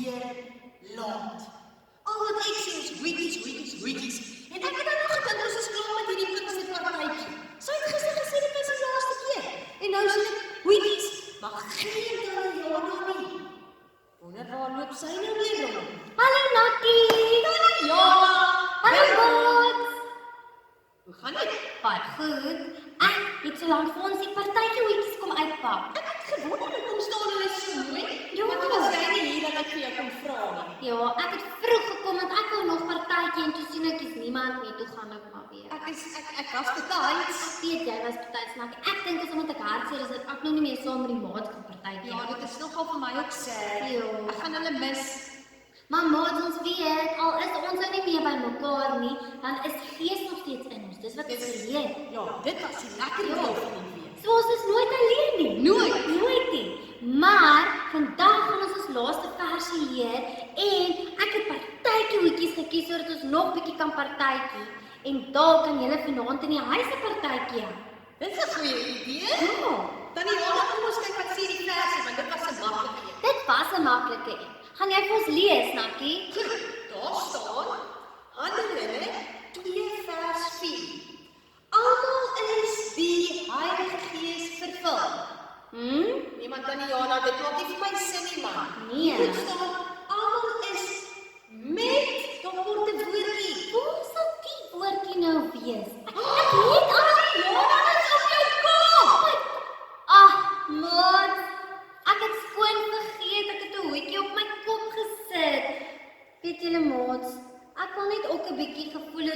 weer laat. Al wat ek sê is weeties. En ek het dan nog gedink ons is klaar met hierdie kunstepartytjie. Sy het gister gesê dit is die laaste keer. En nou sê ek, weeties, maar geen Tanyana nie. Wonder waar loop sy nou weer rond? Hallo Nakkie! Tanyana! Hallo Bots! Hoe gaan dit? Baie goed. Ek het so lank vir ons die partytjie hoetjies kom uitpak. Ek het gewonder hoekom staan hulle so mooi. Ja. Want toen was jy nie hier dat ek vir jou kon vra nie. Ja, ek het vroeg gekom want ek wou nog partytjie en toe sien ek is niemand nie, toe gaan ek maar weer. Ek was betyds. Ek weet jy was betyds Nakkie. Ek dink as omdat ek hartseer is dat ek nou nie meer saam met die maat kan partytjie. Ja, dit is nogal vir my ook sad. Ja. Ek gaan hulle mis. Maar maat, ons weet, al is ons nou nie meer by mekaar nie, dan is die gees nog steeds in ons. Dis wat ons leer. Ja, dit was die lekker deel van die week. So ons is nooit alleen nie. Nooit nie. Maar vandag gaan ons ons laaste versie leer en ek het partytjie hoetjies gekies sodat ons nog bietjie kan partytjie. En daar kan julle vanaand in die huis 'n partytjie hê. Dit is 'n goeie idee. Ja, Tanyana, kom ons kyk wat sê die versie, want dit was 'n maklike een. dit was 'n maklike een. Gaan jy vir ons lees, Nakkie? Daar staan, Handelinge 2 vers 4. Almal is die Heilige Gees vervul. Nee, maar Tanyana, dit maak nie vir my sin nie, man. Nee. Dit staan, almal is met, dan word 'n woordjie. Hoe sal die woordjie nou wees? Ek weet al Tanyana, dit is op jou kop. Ag, maat. Ek het skoon vergeet, ek het 'n hoedjie op my kop gesit. Weet julle maats, ek wil net ook 'n bietjie gevoel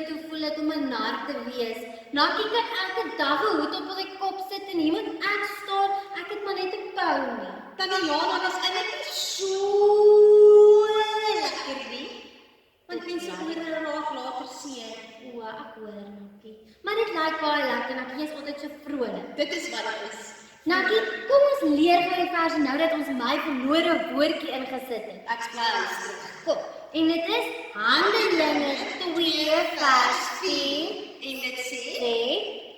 het om 'n nar te wees. Nakkie kan elke dag 'n hoed op sy kop sit en hier moet ek staan, ek het maar net 'n kou nie. Tanyana, dis eintlik so lekker nie. Want mense hoor raak later seer. O, ek hoor Nakkie. Maar dit lyk baie lekker, Nakkie is altyd so vrolik. Dit is wat dit is. Nakkie, kom ons leer gou die versie nou dat ons my verlore woordjie ingesit het. Ek bly terug. Kom, en dit is Handelinge 2 vers 4 En dit sê,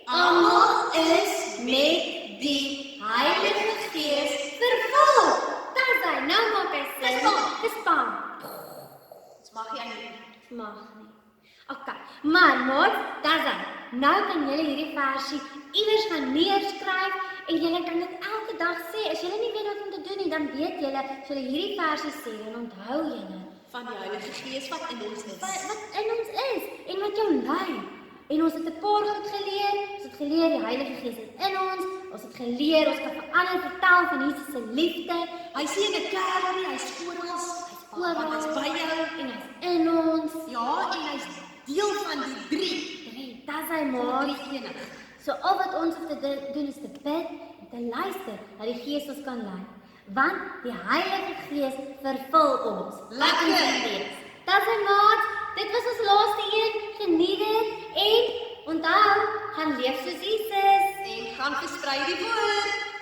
almal is met die Heilige Gees vervul. Daar sy, nou maak hy sin. Dis bang. dit mag jy nie. Mag nie. OK, maar maat, daar sy. Nou kan julle hierdie versie iewers gaan neerskryf en julle kan dit elke dag sê. As julle nie weet wat om te doen nie, dan weet julle, as julle hierdie versie sê, dan onthou julle Van die Heilige Gees wat in ons is. wat in ons is en wat jou lei. En ons het 'n paar goed geleer. Ons het geleer die Heilige Gees is in ons. Ons het geleer ons kan vir ander vertel van Jesus se liefde. Hy sê in 'n kerk nie, hy's oral. Hy's by jou. En hy's in ons. Ja, en hy's deel van die 3. Dis hy maat. Enig. So al wat ons hoef te doen is te bid en te luister dat die Gees ons kan lei. Want die Heilige Gees vervul ons. Lekker. Laat ons lees. Dis hy maat. Dit was ons laaste een. Geniet dit en onthou, gaan leef soos Jesus. En gaan versprei die woord.